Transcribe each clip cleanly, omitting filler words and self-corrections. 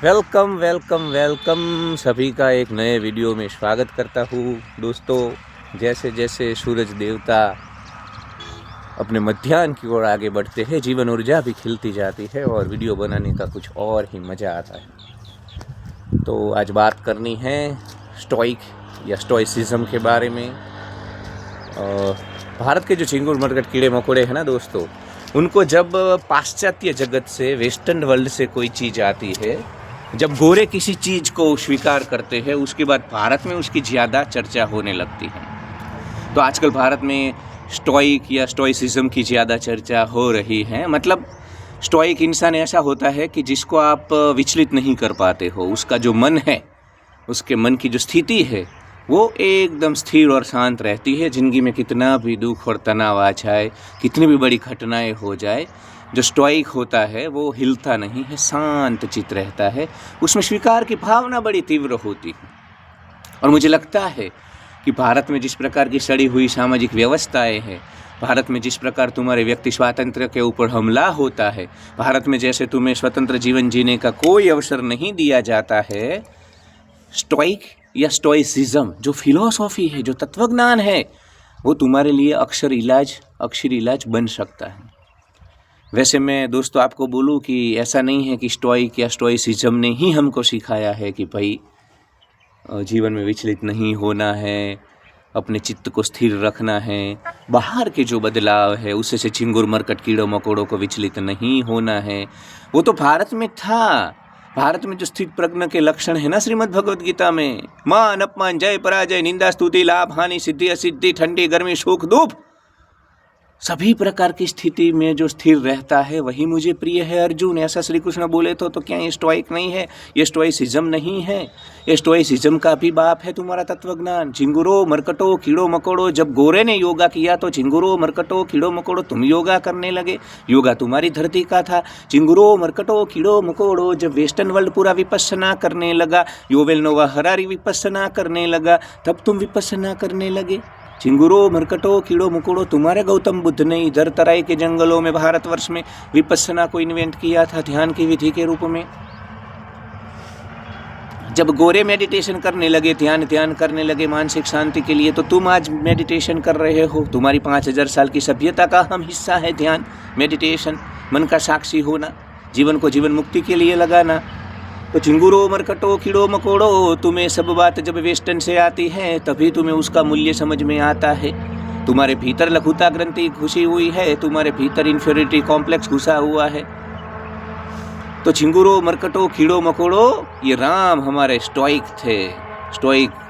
Welcome welcome welcome सभी का एक नए वीडियो में स्वागत करता हूँ। दोस्तों, जैसे जैसे सूरज देवता अपने मध्याह्न की ओर आगे बढ़ते हैं, जीवन ऊर्जा भी खिलती जाती है और वीडियो बनाने का कुछ और ही मज़ा आता है। तो आज बात करनी है स्टोइक या स्टोइसिज्म के बारे में। भारत के जो चिंगुर मरकट कीड़े मकोड़े हैं ना दोस्तों, उनको जब पाश्चात्य जगत से, वेस्टर्न वर्ल्ड से कोई चीज़ आती है, जब गोरे किसी चीज़ को स्वीकार करते हैं, उसके बाद भारत में उसकी ज़्यादा चर्चा होने लगती है। तो आजकल भारत में स्टोइक या स्टोइसिज्म की ज़्यादा चर्चा हो रही है। मतलब स्टोइक इंसान ऐसा होता है कि जिसको आप विचलित नहीं कर पाते हो। उसका जो मन है, उसके मन की जो स्थिति है, वो एकदम स्थिर और शांत रहती है। ज़िंदगी में कितना भी दुख और तनाव आ जाए, कितनी भी बड़ी घटनाएं हो जाए, जो स्टोइक होता है वो हिलता नहीं है, शांत चित्त रहता है। उसमें स्वीकार की भावना बड़ी तीव्र होती है। और मुझे लगता है कि भारत में जिस प्रकार की सड़ी हुई सामाजिक व्यवस्थाएं हैं, भारत में जिस प्रकार तुम्हारे व्यक्ति स्वातंत्र्य के ऊपर हमला होता है, भारत में जैसे तुम्हें स्वतंत्र जीवन जीने का कोई अवसर नहीं दिया जाता है, स्टोइक या स्टोइसिज्म जो फिलॉसफी है, जो तत्वज्ञान है, वो तुम्हारे लिए अक्षर इलाज बन सकता है। वैसे मैं दोस्तों आपको बोलूं कि ऐसा नहीं है कि स्टोइक या स्टोइसिज्म ने ही हमको सिखाया है कि भाई जीवन में विचलित नहीं होना है, अपने चित्त को स्थिर रखना है, बाहर के जो बदलाव है उससे से चिंगुर मरकट कीड़ों मकोड़ों को विचलित नहीं होना है। वो तो भारत में था। भारत में जो स्थित प्रज्ञ के लक्षण है ना श्रीमद् भगवद गीता में, मान अपमान जय पराजय निंदा स्तुति लाभ हानि सिद्धि असिद्धि ठंडी गर्मी सुख दुख, सभी प्रकार की स्थिति में जो स्थिर रहता है वही मुझे प्रिय है अर्जुन, ऐसा श्री कृष्ण बोले तो क्या ये स्टोइक नहीं है? ये स्टोइसिज्म नहीं है? ये स्टोइसिज्म का भी बाप है तुम्हारा तत्वज्ञान। झिंगुरो मरकटो कीड़ो मकोड़ो, जब गोरे ने योगा किया तो झिंगुरो मरकटो कीड़ो मकोड़ो तुम योगा करने लगे। योगा तुम्हारी धरती का था। झिंगुरो मरकटो कीड़ो मकोड़ो, जब वेस्टर्न वर्ल्ड पूरा विपස්සना करने लगा, योवेल नोवा हरारी विपස්සना करने लगा, तब तुम विपස්සना करने लगे। चिंगुरो मरकटो कीड़ो मकोड़ो, तुम्हारे गौतम बुद्ध ने इधर तराई के जंगलों में भारतवर्ष में विपස්සना को इन्वेंट किया था ध्यान की विधि के रूप में। जब गोरे मेडिटेशन करने लगे, ध्यान करने लगे मानसिक शांति के लिए, तो तुम आज मेडिटेशन कर रहे हो। तुम्हारी 5000 साल की सभ्यता का अहम हिस्सा है ध्यान, मेडिटेशन, मन का साक्षी होना, जीवन को जीवन मुक्ति के लिए लगाना। तो चिंगुरो मरकटो कीड़ो मकोड़ो, तुम्हें सब बात जब वेस्टर्न से आती है तभी तुम्हें उसका मूल्य समझ में आता है। तुम्हारे भीतर लघुता ग्रंथि घुसी हुई है, तुम्हारे भीतर इन्फीरियरिटी कॉम्प्लेक्स घुसा हुआ है। तो चिंगुरो मरकटो कीड़ो मकोड़ो, ये राम हमारे स्टोइक थे। स्टोइक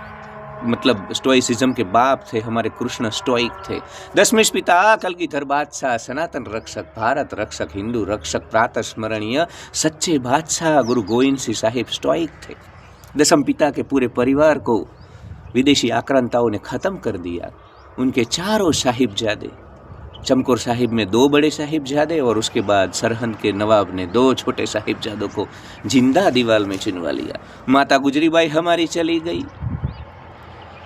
मतलब स्टोइसिज्म के बाप थे हमारे कृष्ण, स्टोइक थे। दशमें पिता कलगीधर बादशाह, सनातन रक्षक, भारत रक्षक, हिंदू रक्षक, प्रातः स्मरणीय सच्चे बादशाह गुरु गोविंद सिंह साहिब स्टोइक थे। दशम पिता के पूरे परिवार को विदेशी आक्रांताओं ने ख़त्म कर दिया। उनके चारों साहिबजादे, चमकौर साहिब में 2 बड़े साहिबजादे और उसके बाद सरहंद के नवाब ने 2 छोटे साहिबजादों को जिंदा दीवार में चिनवा लिया। माता गुजरीबाई हमारी चली गई,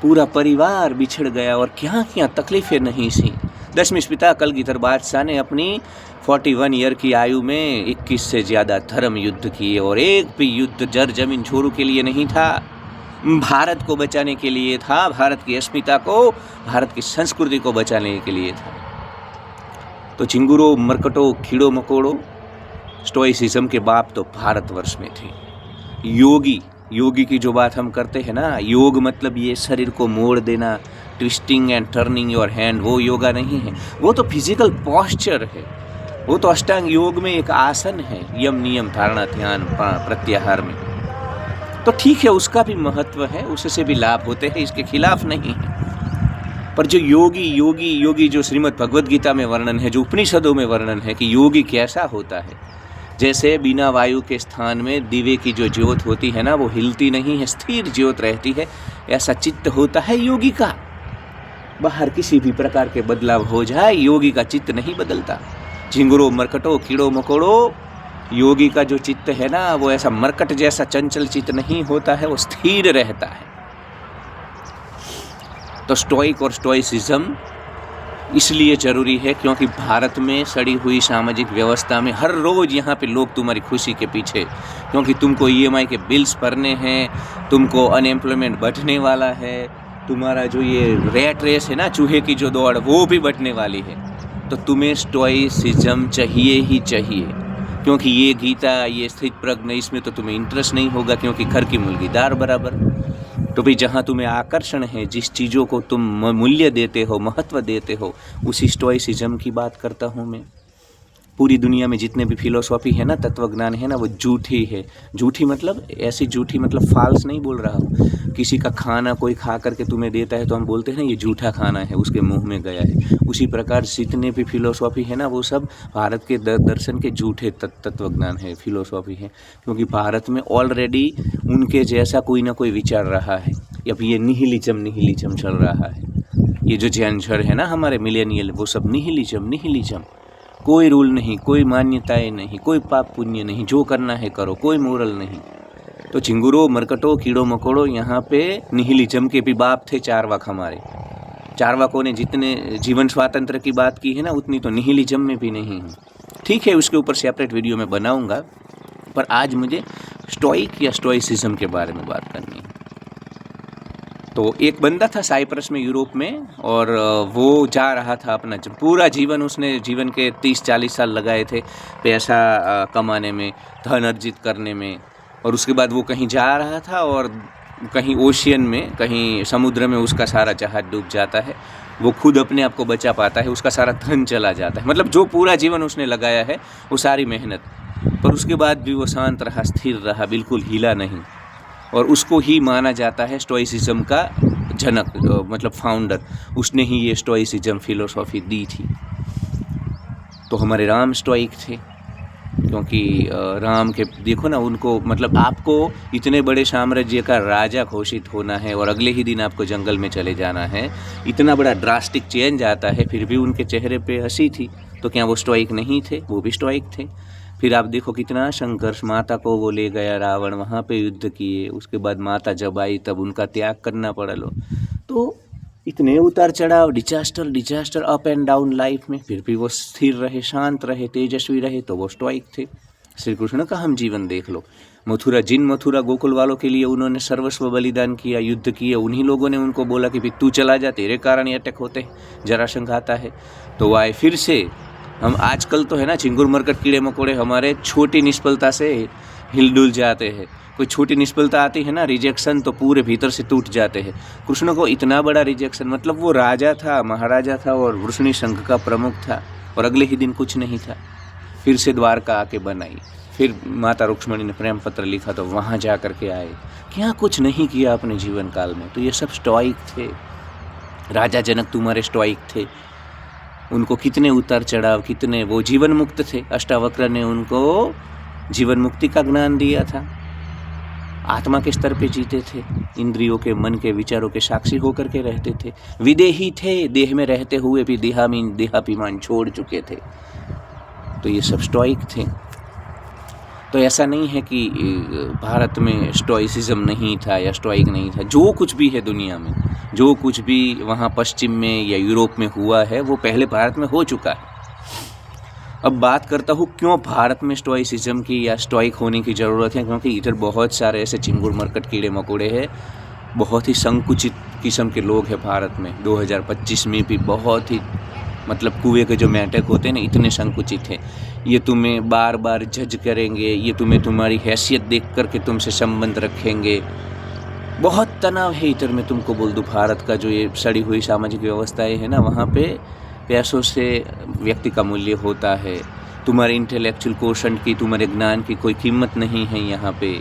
पूरा परिवार बिछड़ गया और क्या तकलीफें नहीं सी। दशमें पिता कलगीधर बादशाह ने अपनी 41 ईयर की आयु में 21 से ज़्यादा धर्म युद्ध किए और एक भी युद्ध जर जमीन छोरू के लिए नहीं था, भारत को बचाने के लिए था, भारत की अस्मिता को, भारत की संस्कृति को बचाने के लिए था। तो चिंगुरो मरकटो कीड़ो मकोड़ो, स्टोइसिज्म के बाप तो भारतवर्ष में थे। योगी की जो बात हम करते हैं ना, योग मतलब ये शरीर को मोड़ देना, twisting and turning your hand, वो योगा नहीं है। वो तो फिजिकल पॉस्चर है। वो तो अष्टांग योग में एक आसन है, यम नियम धारणा ध्यान प्रत्याहार में। तो ठीक है, उसका भी महत्व है, उससे भी लाभ होते हैं, इसके खिलाफ नहीं है। पर जो योगी जो श्रीमद् भगवद गीता में वर्णन है, जो उपनिषदों में वर्णन है कि योगी कैसा होता है, जैसे बिना वायु के स्थान में दिवे की जो ज्योत होती है ना, वो हिलती नहीं है, स्थिर ज्योत रहती है, ऐसा चित्त होता है योगी का। बाहर किसी भी प्रकार के बदलाव हो जाए, योगी का चित्त नहीं बदलता। झिंगुरो मरकटो कीड़ो मकोड़ो, योगी का जो चित्त है ना, वो ऐसा मरकट जैसा चंचल चित्त नहीं होता है, वो स्थिर रहता है। तो स्टोइक और स्टोइसिज्म इसलिए ज़रूरी है क्योंकि भारत में सड़ी हुई सामाजिक व्यवस्था में हर रोज़ यहाँ पे लोग तुम्हारी खुशी के पीछे, क्योंकि तुमको ईएमआई के बिल्स भरने हैं, तुमको अनएम्प्लॉयमेंट बढ़ने वाला है, तुम्हारा जो ये रेट रेस है ना, चूहे की जो दौड़, वो भी बढ़ने वाली है। तो तुम्हें स्टोइसिज्म चाहिए ही चाहिए, क्योंकि ये गीता, ये स्थित प्रज्ञ, इसमें तो तुम्हें इंटरेस्ट नहीं होगा, क्योंकि घर की मुर्गीदार बराबर। तो भाई जहाँ तुम्हें आकर्षण है, जिस चीज़ों को तुम मूल्य देते हो, महत्व देते हो, उसी स्टोइसिज्म की बात करता हूँ मैं। पूरी दुनिया में जितने भी फिलोसॉफी है ना, तत्वज्ञान है ना, वो झूठी है। झूठी मतलब ऐसी झूठी मतलब फाल्स नहीं बोल रहा हूँ। किसी का खाना कोई खा करके तुम्हें देता है तो हम बोलते हैं ना ये झूठा खाना है, उसके मुंह में गया है। उसी प्रकार जितने भी फिलोसॉफी है ना, वो सब भारत के दर्शन के झूठे तत्वज्ञान है, फिलोसॉफी है। क्योंकि भारत में ऑलरेडी उनके जैसा कोई ना कोई विचार रहा है। अब ये निहिलिज्म चल रहा है। ये जो जैनझर है ना हमारे मिलेनियल, वो सब निहिलिज्म। कोई रूल नहीं, कोई मान्यताएं नहीं, कोई पाप पुण्य नहीं, जो करना है करो, कोई मोरल नहीं। तो चिंगुरो, मरकटो, कीड़ो मकोड़ो, यहाँ पे निहिलिज्म के भी बाप थे चारवाक हमारे। चारवाकों ने जितने जीवन स्वातंत्र की बात की है ना, उतनी तो निहिलिज्म में भी नहीं है। ठीक है, उसके ऊपर सेपरेट वीडियो में बनाऊंगा, पर आज मुझे स्टोइक या स्टोइसिज्म के बारे में बात करनी है। तो एक बंदा था साइप्रस में, यूरोप में, और वो जा रहा था अपना पूरा जीवन, उसने जीवन के 30-40 साल लगाए थे पैसा कमाने में, धन अर्जित करने में। और उसके बाद वो कहीं जा रहा था और कहीं ओशियन में, कहीं समुद्र में उसका सारा जहाज डूब जाता है। वो खुद अपने आप को बचा पाता है, उसका सारा धन चला जाता है। मतलब जो पूरा जीवन उसने लगाया है, वो सारी मेहनत, पर उसके बाद भी वो शांत रहा, स्थिर रहा, बिल्कुल हिला नहीं। और उसको ही माना जाता है स्टोइसिज्म का जनक, मतलब फाउंडर। उसने ही ये स्टोइसिज्म फिलोसॉफी दी थी। तो हमारे राम स्टोइक थे, क्योंकि राम के देखो ना, उनको मतलब आपको इतने बड़े साम्राज्य का राजा घोषित होना है और अगले ही दिन आपको जंगल में चले जाना है, इतना बड़ा ड्रास्टिक चेंज आता है, फिर भी उनके चेहरे पे हंसी थी। तो क्या वो स्टोइक नहीं थे? वो भी स्टोइक थे। फिर आप देखो कितना संघर्ष, माता को वो ले गया रावण, वहाँ पे युद्ध किए, उसके बाद माता जब आई तब उनका त्याग करना पड़ा लो। तो इतने उतार चढ़ाव, disaster, up and down life में, फिर भी वो स्थिर रहे, शांत रहे, तेजस्वी रहे, तो वो स्टोइक थे। श्री कृष्ण का हम जीवन देख लो। मथुरा गोकुल वालों के लिए उन्होंने सर्वस्व बलिदान किया, युद्ध किए। उन्हीं लोगों ने उनको बोला कि तू चला जा, तेरे कारण ये अटैक होते हैं, जरासंध आता है। तो आए फिर से। हम आजकल तो है ना, चिंगुर मरकट कीड़े मकोड़े हमारे छोटी निष्फलता से हिलडुल जाते हैं। कोई छोटी निष्फलता आती है ना, रिजेक्शन, तो पूरे भीतर से टूट जाते हैं। कृष्ण को इतना बड़ा रिजेक्शन, मतलब वो राजा था, महाराजा था और वृष्णि संघ का प्रमुख था, और अगले ही दिन कुछ नहीं था। फिर से द्वारका आके बनाई, फिर माता रुक्ष्मणी ने प्रेम पत्र लिखा तो वहाँ जा कर के आए। क्या कुछ नहीं किया अपने जीवन काल में। तो ये सब स्टोइक थे। राजा जनक तुम्हारे स्टोइक थे। उनको कितने उतार चढ़ाव, कितने, वो जीवन मुक्त थे। अष्टावक्र ने उनको जीवन मुक्ति का ज्ञान दिया था। आत्मा के स्तर पे जीते थे, इंद्रियों के, मन के, विचारों के साक्षी होकर के रहते थे। विदेही थे, देह में रहते हुए भी देहाभिमान छोड़ चुके थे। तो ये सब स्टोइक थे। तो ऐसा नहीं है कि भारत में स्टोइसिज्म नहीं था या स्टोइक नहीं था। जो कुछ भी है दुनिया में, जो कुछ भी वहाँ पश्चिम में या यूरोप में हुआ है, वो पहले भारत में हो चुका है। अब बात करता हूँ क्यों भारत में स्टोइसिज्म की या स्टोइक होने की ज़रूरत है। क्योंकि इधर बहुत सारे ऐसे चिंगुर मरकट कीड़े मकोड़े हैं, बहुत ही संकुचित किस्म के लोग हैं भारत में। 2025 में भी बहुत ही, मतलब कुएं के जो मेंढक होते हैं ना, इतने संकुचित हैं। ये तुम्हें बार बार जज करेंगे, ये तुम्हें तुम्हारी हैसियत देख करके तुमसे संबंध रखेंगे। बहुत तनाव है इधर। मैं तुमको बोल दूँ, भारत का जो ये सड़ी हुई सामाजिक व्यवस्थाएं है ना, वहाँ पे पैसों से व्यक्ति का मूल्य होता है। तुम्हारे इंटेलेक्चुअल कोशंट की, तुम्हारे ज्ञान की कोई कीमत नहीं है यहाँ पे।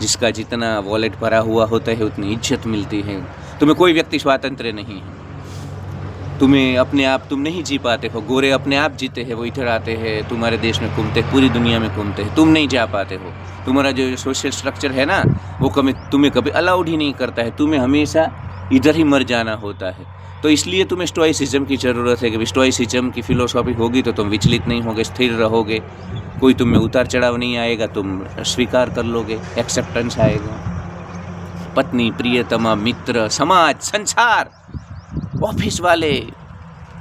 जिसका जितना वॉलेट भरा हुआ होता है उतनी इज्जत मिलती है। तुम्हें कोई व्यक्ति स्वातंत्र नहीं है। तुम्हें अपने आप, तुम नहीं जी पाते हो। गोरे अपने आप जीते हैं, वो इधर आते हैं, तुम्हारे देश में घूमते, पूरी दुनिया में घूमते हैं। तुम नहीं जा पाते हो। तुम्हारा जो सोशल स्ट्रक्चर है ना, वो तुम्हें कभी अलाउड ही नहीं करता है। तुम्हें हमेशा इधर ही मर जाना होता है। तो इसलिए तुम्हें स्टोइसिज्म की ज़रूरत है कि स्टोइसिज्म की फिलोसॉफी होगी तो तुम विचलित नहीं होगे, स्थिर रहोगे। कोई तुम में उतार चढ़ाव नहीं आएगा, तुम स्वीकार कर लोगे, एक्सेप्टेंस आएगा। पत्नी, प्रियतमा, मित्र, समाज, संसार, ऑफिस वाले,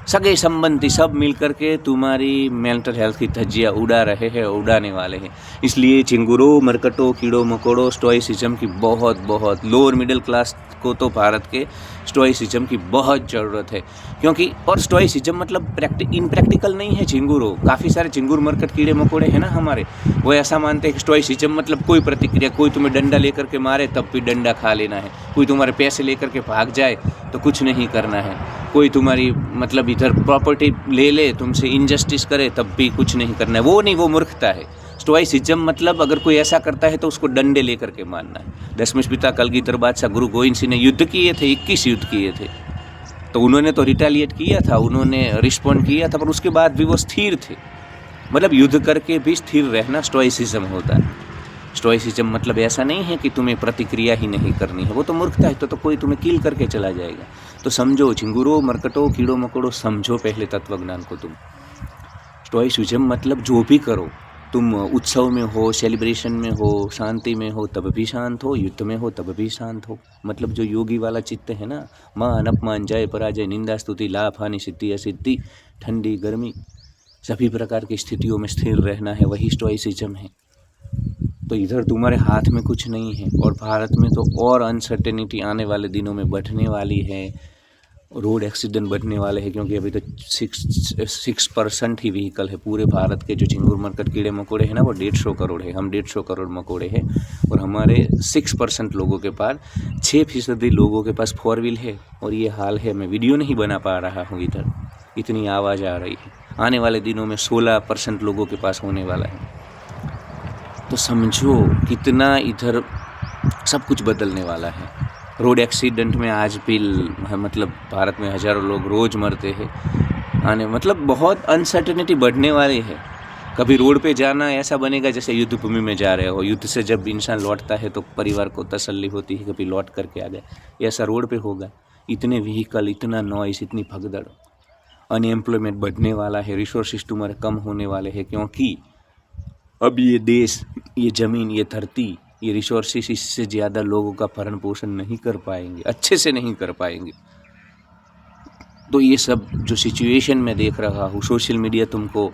सगे संबंधी सब मिल करके तुम्हारी मेंटल हेल्थ की धज्जियाँ उड़ा रहे हैं, उड़ाने वाले हैं। इसलिए चिंगुरों, मरकटों, कीड़ों मकोड़ों, स्टोइसिज्म की बहुत लोअर मिडिल क्लास को तो भारत के स्टोइसिज्म की बहुत ज़रूरत है, क्योंकि और स्टोइसिज्म मतलब इनप्रैक्टिकल नहीं है। चिंगुरों, काफ़ी सारे चिंगुर मरकट कीड़े मकोड़े हैं ना हमारे, वो ऐसा मानते हैं कि स्टोइसिज्म मतलब कोई प्रतिक्रिया, कोई तुम्हें डंडा लेकर के मारे तब भी डंडा खा लेना है, कोई तुम्हारे पैसे लेकर के भाग जाए तो कुछ नहीं करना है, कोई तुम्हारी मतलब इधर प्रॉपर्टी ले ले, तुमसे इनजस्टिस करे तब भी कुछ नहीं करना है। वो नहीं, वो मूर्खता है। स्टोइसिज्म मतलब अगर कोई ऐसा करता है तो उसको डंडे लेकर के मारना है। दसवें पिता कलगीधर बादशाह गुरु गोविंद सिंह ने युद्ध किए थे, 21 युद्ध किए थे, तो उन्होंने तो रिटेलिएट किया था, उन्होंने रिस्पॉन्ड किया था, पर उसके बाद भी वो स्थिर थे। मतलब युद्ध करके भी स्थिर रहना स्टोइसिज्म होता है। स्टोइसिज्म मतलब ऐसा नहीं है कि तुम्हें प्रतिक्रिया ही नहीं करनी है, वो तो मूर्खता है। तो कोई तुम्हें किल करके चला जाएगा। तो समझो चिंगुरों, मरकटों, कीड़ों मकोड़ों, समझो पहले तत्वज्ञान को तुम। स्टोइसिज्म मतलब जो भी करो, तुम उत्सव में हो, सेलिब्रेशन में हो, शांति में हो तब भी शांत हो, युद्ध में हो तब भी शांत हो। मतलब जो योगी वाला चित्त है ना, मान अपमान, जय पराजय, निंदा स्तुति, लाभ हानि, सिद्धि असिद्धि, ठंडी गर्मी, सभी प्रकार की स्थितियों में स्थिर रहना है, वही स्टोइसिज्म है। तो इधर तुम्हारे हाथ में कुछ नहीं है। और भारत में तो और अनसर्टेनिटी आने वाले दिनों में बढ़ने वाली है, रोड एक्सीडेंट बढ़ने वाले हैं, क्योंकि अभी तो 6% ही व्हीकल है पूरे भारत के। जो चिंगुर मरकट कीड़े मकोड़े हैं ना, वो 150 करोड़ है, हम 150 करोड़ मकोड़े हैं, और हमारे 6% लोगों के पास, 6% लोगों के पास 4 व्हील है। और ये हाल है, मैं वीडियो नहीं बना पा रहा हूँ, इधर इतनी आवाज़ आ रही है। आने वाले दिनों में 16% लोगों के पास होने वाला है। तो समझो कितना इधर सब कुछ बदलने वाला है। रोड एक्सीडेंट में आज भी मतलब भारत में हज़ारों लोग रोज़ मरते हैं। आने मतलब बहुत अनसर्टेनिटी बढ़ने वाली है। कभी रोड पे जाना ऐसा बनेगा जैसे युद्ध भूमि में जा रहे हो। युद्ध से जब इंसान लौटता है तो परिवार को तसल्ली होती है, कभी लौट करके आ गए, ऐसा रोड पे होगा। इतने व्हीकल, इतना नॉइस, इतनी भगदड़, अनएम्प्लॉयमेंट बढ़ने वाला है, रिसोर्सेज तुम्हारे कम होने वाले हैं, क्योंकि अब ये देश, ये ज़मीन, ये धरती, ये रिसोर्सेस इससे ज़्यादा लोगों का भरण पोषण नहीं कर पाएंगे, अच्छे से नहीं कर पाएंगे। तो ये सब जो सिचुएशन मैं देख रहा हूँ, सोशल मीडिया तुमको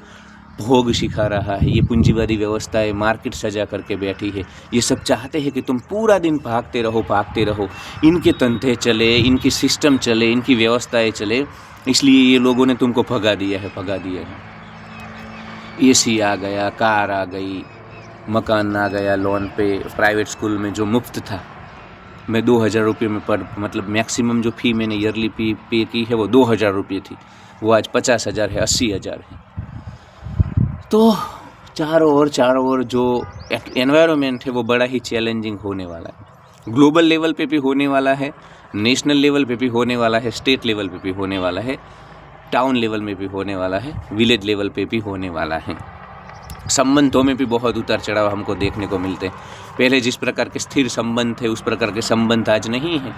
भोग सिखा रहा है, ये पूंजीवादी व्यवस्थाएं मार्केट सजा करके बैठी है। ये सब चाहते हैं कि तुम पूरा दिन भागते रहो, इनके तंत्रे चले, इनकी सिस्टम चले, इनकी व्यवस्थाएं चले, इसलिए ये लोगों ने तुमको भगा दिया है। एसी आ गया, कार आ गई, मकान आ गया लोन पे, प्राइवेट स्कूल में जो मुफ्त था, मैं 2000 रुपये में मतलब मैक्सिमम जो फ़ी मैंने ईयरली पे की है वो 2000 रुपये थी, वो आज 50,000 है, 80,000 है। तो चारों ओर जो एनवायरनमेंट है वो बड़ा ही चैलेंजिंग होने वाला है। ग्लोबल लेवल पे भी होने वाला है, नेशनल लेवल पे भी होने वाला है, स्टेट लेवल पे भी होने वाला है, टाउन लेवल में भी होने वाला है, विलेज लेवल पे भी होने वाला है। संबंधों में भी बहुत उतार चढ़ाव हमको देखने को मिलते हैं। पहले जिस प्रकार के स्थिर संबंध थे उस प्रकार के संबंध आज नहीं है,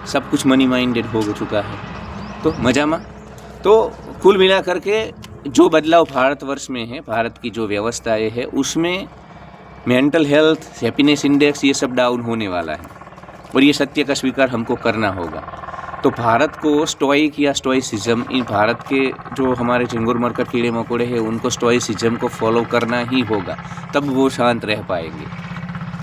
सब कुछ मनी माइंडेड हो चुका है। तो मजामा, तो कुल मिला करके जो बदलाव भारतवर्ष में है, भारत की जो व्यवस्थाएं है, उसमें मेंटल हेल्थ, हैप्पीनेस इंडेक्स, ये सब डाउन होने वाला है, और ये सत्य का स्वीकार हमको करना होगा। तो भारत को स्टोइक या स्टोइसिज्म, इन भारत के जो हमारे चिंगुर मरकट कीड़े मकोड़े हैं उनको स्टोइसिज्म को फॉलो करना ही होगा, तब वो शांत रह पाएंगे।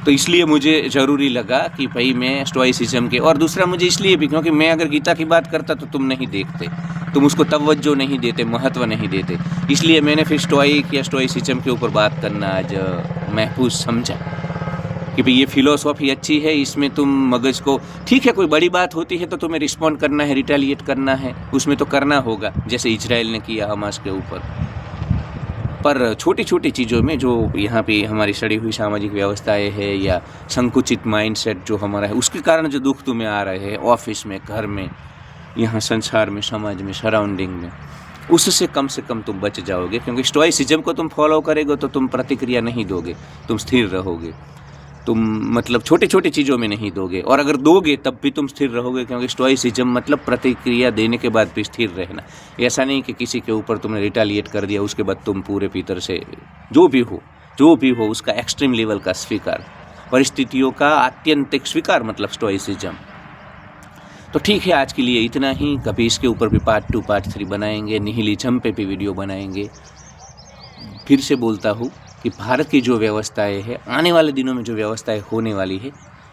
तो इसलिए मुझे ज़रूरी लगा कि भाई मैं स्टोइसिज्म के, और दूसरा मुझे इसलिए भी क्योंकि मैं अगर गीता की बात करता तो तुम नहीं देखते, तुम उसको तवज्जो नहीं देते, महत्व नहीं देते, इसलिए मैंने फिर स्टोइक या स्टोइसिज्म के ऊपर बात करना आज महफूज समझा कि भाई ये फिलोसॉफी अच्छी है, इसमें तुम मगज को, ठीक है कोई बड़ी बात होती है तो तुम्हें रिस्पॉन्ड करना है, रिटेलिएट करना है, उसमें तो करना होगा, जैसे इजराइल ने किया हमास के ऊपर। पर छोटी छोटी चीज़ों में जो यहाँ पे हमारी सड़ी हुई सामाजिक व्यवस्थाएं है या संकुचित माइंडसेट जो हमारा है, उसके कारण जो दुख तुम्हें आ रहे हैं ऑफिस में, घर में, यहाँ संसार में, समाज में, सराउंडिंग में, उससे कम से कम तुम बच जाओगे। क्योंकि स्टोइसिज्म को तुम फॉलो करेगे तो तुम प्रतिक्रिया नहीं दोगे, तुम स्थिर रहोगे, तुम मतलब छोटी छोटी चीज़ों में नहीं दोगे, और अगर दोगे तब भी तुम स्थिर रहोगे। क्योंकि स्टोइसिज्म मतलब प्रतिक्रिया देने के बाद भी स्थिर रहना। ऐसा नहीं कि किसी के ऊपर तुमने रिटेलिएट कर दिया उसके बाद तुम पूरे भीतर से जो भी हो उसका एक्सट्रीम लेवल का स्वीकार, परिस्थितियों का आत्यंतिक स्वीकार, मतलब स्टोइसिज्म। तो ठीक है, आज के लिए इतना ही। कभी इसके ऊपर भी पार्ट 2 पार्ट 3 बनाएंगे, निहिलिज्म पे भी वीडियो बनाएंगे। फिर से बोलता हूँ कि भारत की जो व्यवस्थाएं है, आने वाले दिनों में जो व्यवस्थाएं होने वाली है,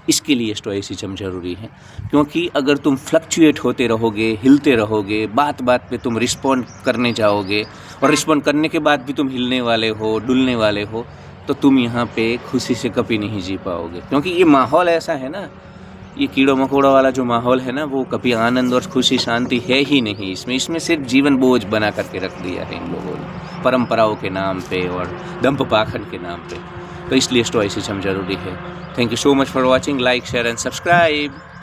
इसके लिए स्टोइसिज्म जरूरी है। क्योंकि अगर तुम फ्लक्चुएट होते रहोगे, हिलते रहोगे, बात बात पे तुम रिस्पॉन्ड करने जाओगे और रिस्पॉन्ड करने के बाद भी तुम हिलने वाले हो, डुलने वाले हो, तो तुम यहाँ पे खुशी से कभी नहीं जी पाओगे। क्योंकि ये माहौल ऐसा है ना, ये कीड़ों मकोड़ों वाला जो माहौल है ना, वो कभी आनंद और खुशी शांति है ही नहीं इसमें सिर्फ जीवन बोझ बना करके रख दिया है इन लोगों ने, परंपराओं के नाम पे और दंभ पाखंड के नाम पे। तो इसलिए स्टोइसिज्म जरूरी है। Thank you so much for watching. Like, share and subscribe.